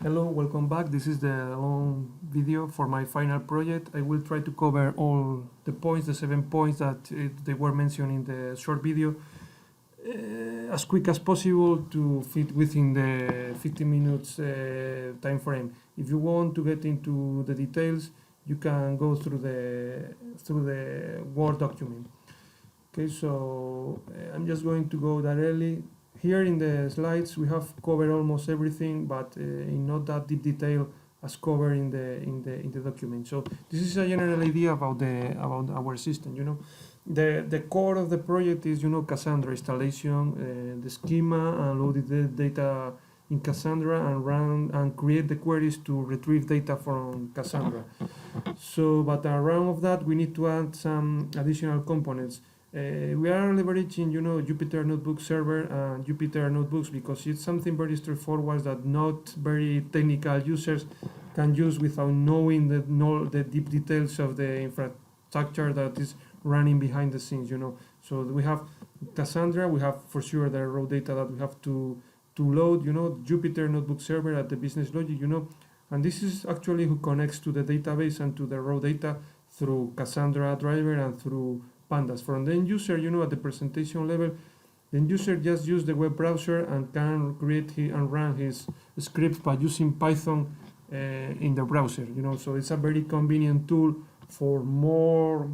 Hello, welcome back. This is the long video for my final project. I will try to cover all the points, the 7 points that they were mentioned in the short video, as quick as possible to fit within the 15 minutes time frame. If you want to get into the details, you can go through the Word document. Okay, so I'm just going to go directly. Here in the slides we have covered almost everything, but in not that deep detail as covered in the document. So this is a general idea about our system. The core of the project is Cassandra installation, the schema, and load the data in Cassandra and run and create the queries to retrieve data from Cassandra. So, but around of that we need to add some additional components. We are leveraging, Jupyter Notebook server and Jupyter Notebooks because it's something very straightforward that not very technical users can use without knowing the deep details of the infrastructure that is running behind the scenes. So we have Cassandra, we have for sure the raw data that we have to load. Jupyter Notebook server at the business logic. And this is actually who connects to the database and to the raw data through Cassandra driver and through pandas. From the end user, at the presentation level, the end user just use the web browser and can create and run his scripts by using Python in the browser. So it's a very convenient tool for more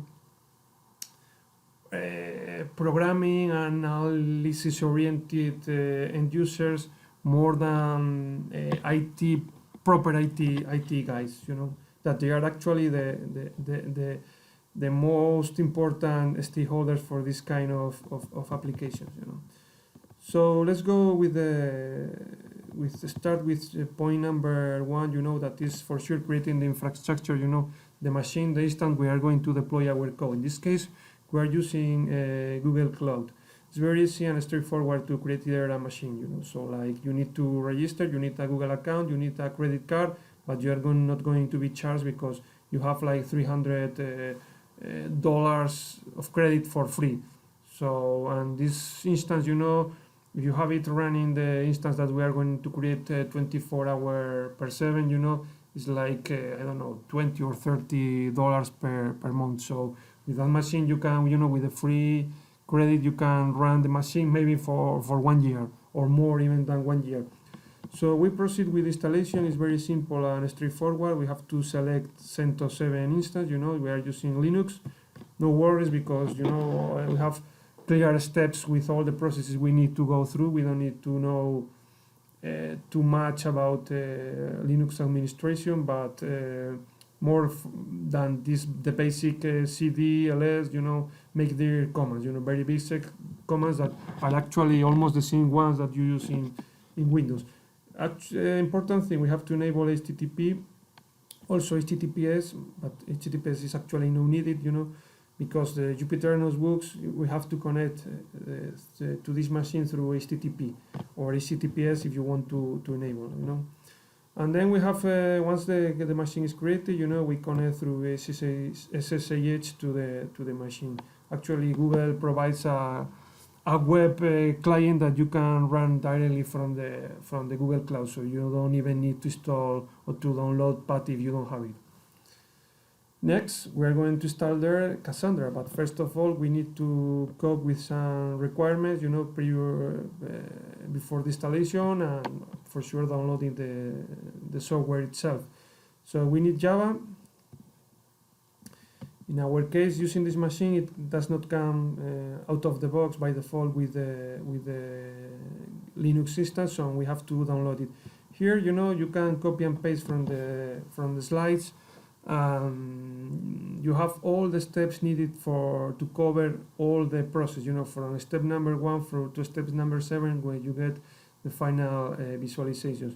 programming and analysis oriented end users, more than proper IT guys. That they are actually the most important stakeholders for this kind of applications. So let's go start with point number 1. That is for sure creating the infrastructure. The machine, the instance we are going to deploy our code. In this case, we are using Google Cloud. It's very easy and straightforward to create there a machine. So like you need to register, you need a Google account, you need a credit card, but you are not going to be charged because you have like $300 of credit for free. So, and this instance, if you have it running the instance that we are going to create 24 hours per 7, it's like I don't know, $20 or $30 per month. So with that machine you can, with the free credit, you can run the machine maybe for 1 year or more even than 1 year. So we proceed with installation. It's very simple and straightforward. We have to select CentOS 7 instance. We are using Linux. No worries because we have clear steps with all the processes we need to go through. We don't need to know too much about Linux administration, but more than the basic cd, ls, make their commands. Very basic commands that are actually almost the same ones that you use in Windows. Important thing, we have to enable HTTP, also HTTPS, but HTTPS is actually not needed, because the Jupyter Notebooks, we have to connect to this machine through HTTP or HTTPS if you want to enable, And then we have, once the machine is created, we connect through SSH to the machine. Actually, Google provides a web client that you can run directly from the Google Cloud, so you don't even need to install or to download PAT if you don't have it. Next, we are going to install there Cassandra, but first of all we need to cope with some requirements, before the installation and for sure downloading the software itself. So we need Java. In our case, using this machine, it does not come out of the box by default with the Linux instance, so we have to download it. Here, you can copy and paste from the slides. You have all the steps needed to cover all the process. From step number 1 to step number 7, where you get the final visualizations.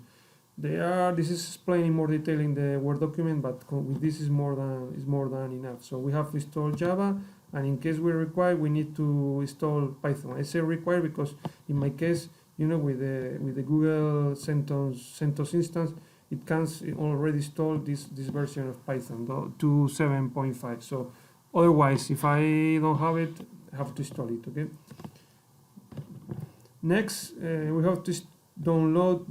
This is explained in more detail in the Word document, but with this is more than enough. So we have installed Java, and in case we require, we need to install Python. I say require because in my case, with the Google CentOS instance, it can already install this version of Python 2.7.5. So otherwise, if I don't have it, I have to install it. Okay. Next, we have to download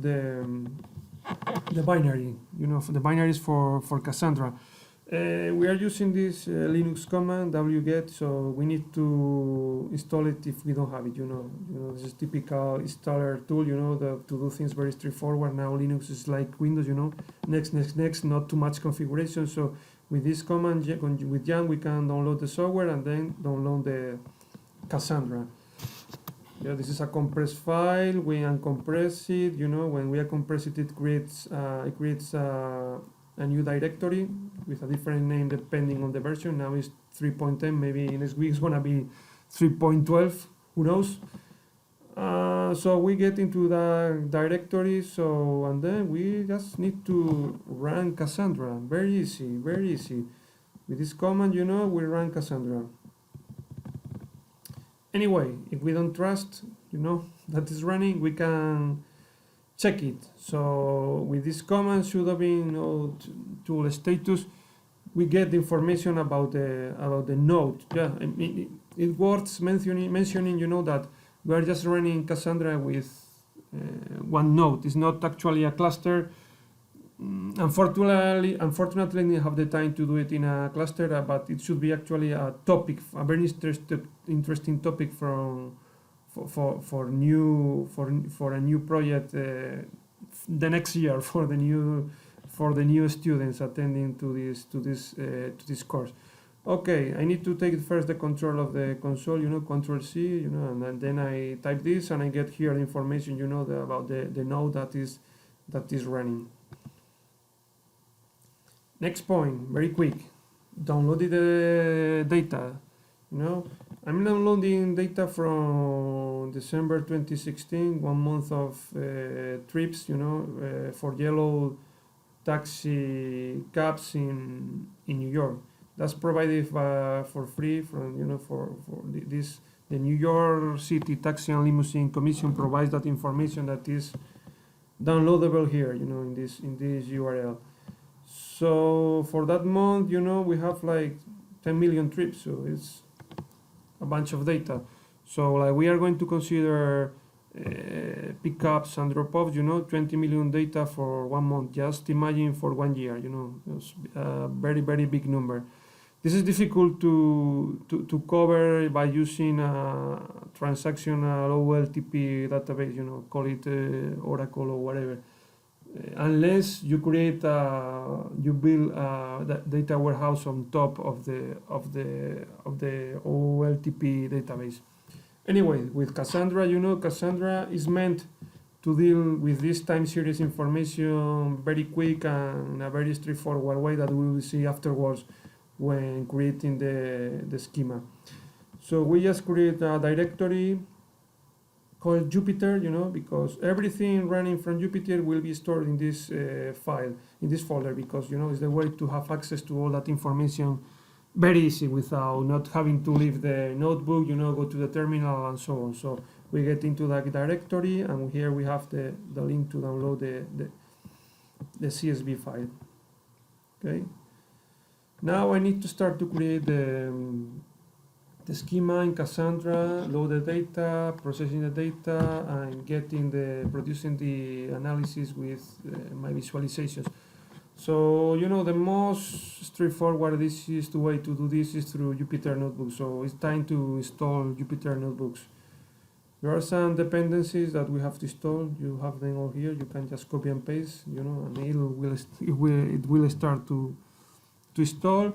the binary, for the binaries for Cassandra. We are using this Linux command wget, so we need to install it if we don't have it. This is typical installer tool. To do things very straightforward. Now Linux is like Windows. Next, not too much configuration. So with this command with Jan, we can download the software and then download the Cassandra. This is a compressed file. We uncompress it. When we uncompress it, it creates a new directory with a different name depending on the version. Now it's 3.10, maybe next week it's gonna be 3.12, who knows. So we get into the directory, and then we just need to run Cassandra. Very easy. With this command, we run Cassandra. Anyway, if we don't trust, that is running, we can check it. So with this command should have been tool status, we get the information about the node. It worth mentioning, that we are just running Cassandra with one node. It's not actually a cluster. Unfortunately, I didn't have the time to do it in a cluster, but it should be actually a topic, a very interesting topic for a new project the next year for the new students attending to this course. Okay, I need to take first the control of the console, Control C, and then I type this and I get here the information, about the node that is running. Next point, very quick, downloaded the data. I'm downloading data from December 2016, 1 month of trips, for yellow taxi cabs in New York. That's provided for free from the New York City Taxi and Limousine Commission provides that information that is downloadable here, in this URL. So for that month, we have like 10 million trips, so it's a bunch of data. So we are going to consider pickups and drop-offs, 20 million data for 1 month. Just imagine for 1 year, it's a very, very big number. This is difficult to cover by using a transactional OLTP database, call it Oracle or whatever. Unless you build a data warehouse on top of the OLTP database. Anyway, with Cassandra, Cassandra is meant to deal with this time series information very quick and in a very straightforward way that we will see afterwards when creating the schema. So we just create a directory called Jupyter, because everything running from Jupyter will be stored in this file, in this folder, because it's the way to have access to all that information very easy without not having to leave the notebook, go to the terminal and so on. So we get into that directory, and here we have the link to download the CSV file. Okay. Now I need to start to create the schema in Cassandra, load the data, processing the data, and producing the analysis with my visualizations. So, the most straightforward way to do this is through Jupyter Notebooks. So it's time to install Jupyter Notebooks. There are some dependencies that we have to install. You have them all here. You can just copy and paste, and it will start to install.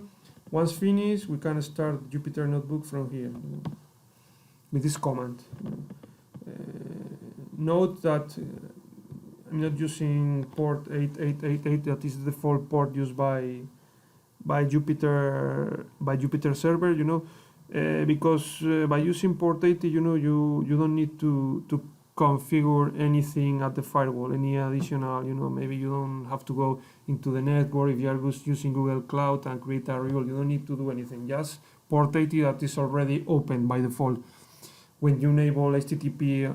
Once finished, we can start Jupyter Notebook from here with this command. Note that I'm not using port 8888. That is the default port used by Jupyter server. Because by using port 80, you don't need to configure anything at the firewall, any additional, maybe you don't have to go into the network if you are using Google Cloud and create a rule. You don't need to do anything, just port 80 that is already open by default when you enable HTTP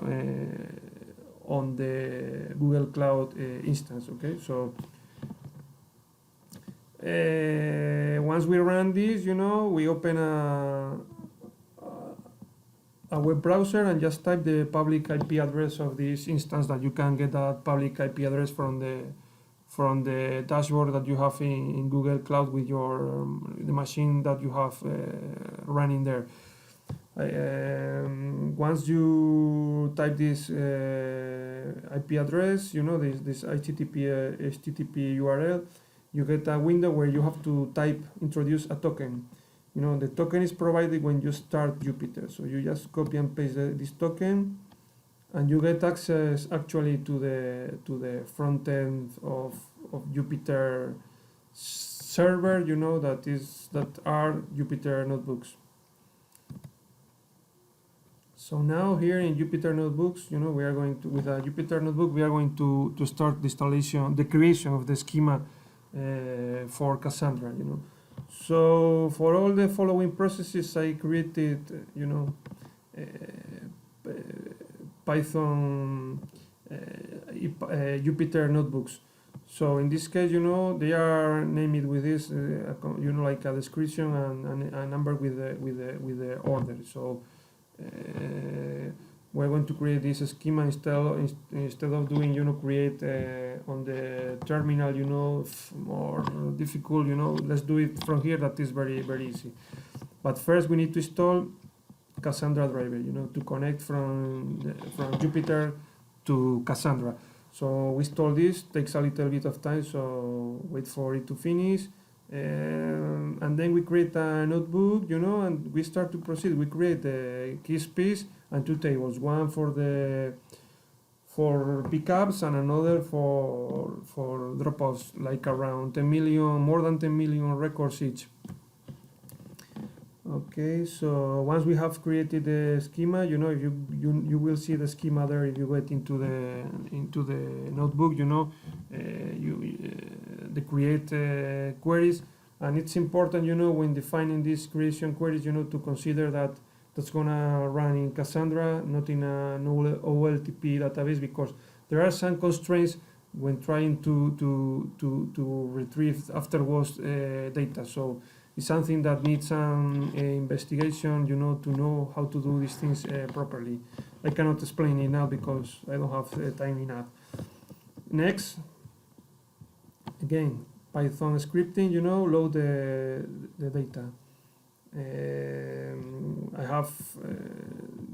on the Google Cloud instance. Okay, so once we run this, we open a web browser and just type the public IP address of this instance, that you can get that public IP address from from the dashboard that you have in Google Cloud with your the machine that you have running there. Once you type this IP address, you know, this HTTP URL, you get a window where you have to introduce a token. You know, the token is provided when you start Jupyter. So you just copy and paste this token, and you get access actually to the front end of Jupyter server. You know, that are Jupyter notebooks. So now here in Jupyter Notebooks, you know, we are going to, with a Jupyter Notebook, we are going to start the creation of the schema for Cassandra, you know. So for all the following processes, I created, you know, Python Jupyter Notebooks. So in this case, you know, they are named with this, you know, like a description and a number with the order. So we're going to create this schema instead of doing, you know, create on the terminal, you know, more difficult, you know. Let's do it from here. That is very easy. But first we need to install Cassandra driver, you know, to connect from Jupyter to Cassandra. So we install this, takes a little bit of time, so wait for it to finish. And then we create a notebook, you know, and we start to proceed. We create a key space and two tables, one for pickups and another for drop-offs, like around 10 million, more than 10 million records each. Okay, so once we have created the schema, you know, you will see the schema there if you get into the notebook, you know, the create queries, and it's important, you know, when defining these creation queries, you know, to consider that that's gonna run in Cassandra, not in an OLTP database, because there are some constraints when trying to retrieve afterwards data. So it's something that needs some investigation, you know, to know how to do these things properly. I cannot explain it now because I don't have time enough. Next, again, Python scripting, you know, load the data. I have,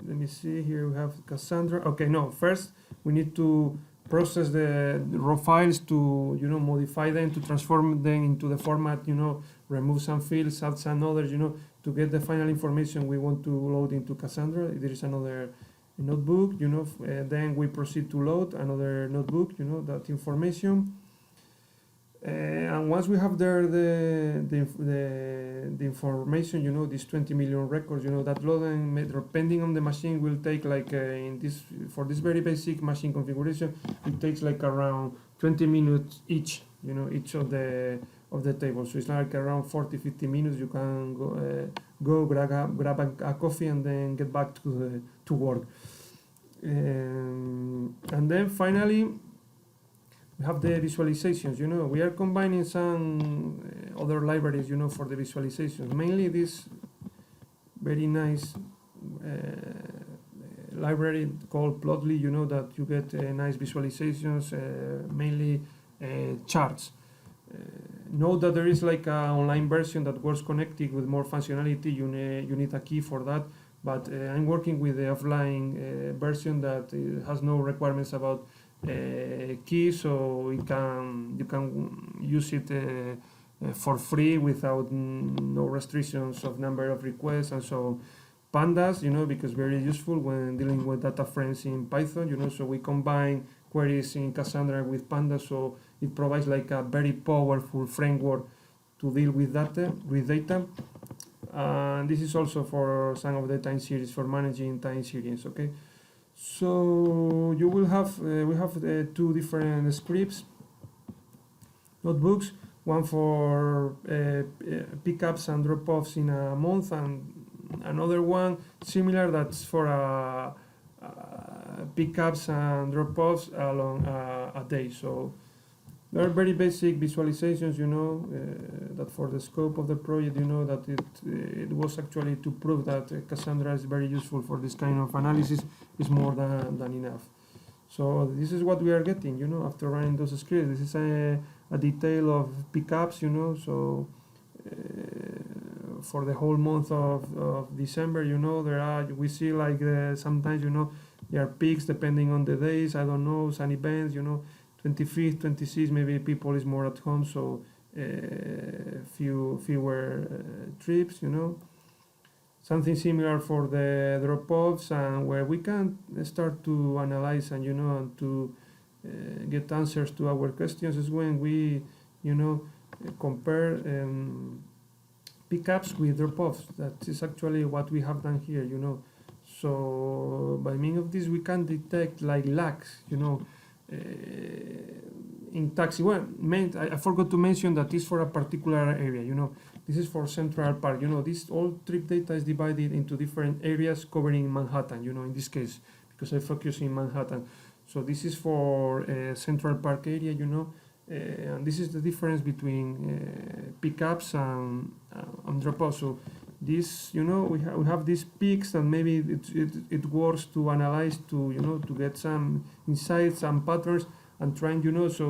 let me see, here we have Cassandra. Okay, no, first we need to process the raw files to, you know, modify them, to transform them into the format, you know, remove some fields, add some others, you know, to get the final information we want to load into Cassandra. There is another notebook, you know, then we proceed to load another notebook, you know, that information. And once we have there the information, you know, these 20 million records, you know, that loading, depending on the machine, will take like for this very basic machine configuration, it takes like around 20 minutes each, you know, each of the tables. So it's like around 40-50 minutes. You can go grab a coffee and then get back to work. And then finally, we have the visualizations, you know. We are combining some other libraries, you know, for the visualizations. Mainly this very nice library called Plotly, you know, that you get nice visualizations, mainly charts. Note that there is like an online version that works connected with more functionality. You need a key for that, but I'm working with the offline version that has no requirements about key, so you can use it for free without no restrictions of number of requests. And so pandas, you know, because very useful when dealing with data frames in Python, you know. So we combine queries in Cassandra with pandas, so it provides like a very powerful framework to deal with data. And this is also for some of the time series, for managing time series. Okay. So you will have we have two different scripts notebooks, one for pickups and drop-offs in a month, and another one similar that's for pickups and drop-offs along a day. So there are very basic visualizations, you know, that for the scope of the project, you know, that it was actually to prove that Cassandra is very useful for this kind of analysis is more than enough. So this is what we are getting, after running those scripts. This is a detail of pickups, so for the whole month of December, we see like sometimes, there are peaks depending on the days, I don't know, some events, 25th, 26th, maybe people is more at home, so fewer trips, Something similar for the drop-offs, and where we can start to analyze and, and to get answers to our questions is when we, compare pickups with drop-offs. That is actually what we have done here, So by means of this, we can detect like lags, in taxi. Well, I forgot to mention that this for a particular area, This is for Central Park, this all trip data is divided into different areas covering Manhattan, in this case, because I focus in Manhattan. So this is for Central Park area, and this is the difference between pickups and drop-offs. So this, we have these peaks, and maybe it works to analyze, to get some insights, some patterns, and trying, so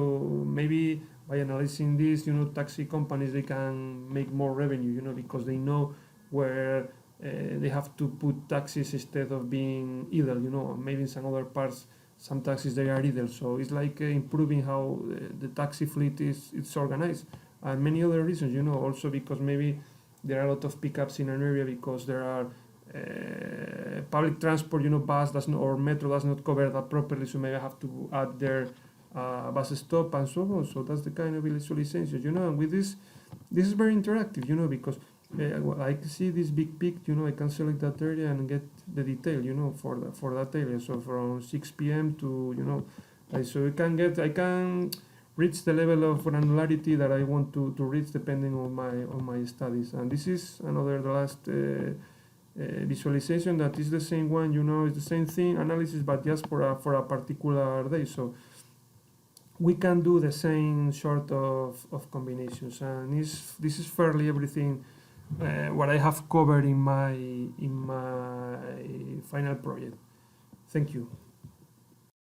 maybe by analyzing this, taxi companies, they can make more revenue, because they know where they have to put taxis instead of being idle, maybe in some other parts, some taxis, they are idle. So it's like improving how the taxi fleet it's organized, and many other reasons, also because maybe there are a lot of pickups in an area because there are public transport, bus does not, or metro does not cover that properly, so maybe I have to add their bus stop and so on. So that's the kind of visualization, and with this is very interactive, because I can see this big peak, I can select that area and get the detail, for that area. So from 6 p.m. to, so I can reach the level of granularity that I want to reach depending on my studies. And this is the last visualization that is the same one, it's the same thing, analysis, but just for a particular day. So we can do the same sort of combinations, and this is fairly everything what I have covered in my final project. Thank you.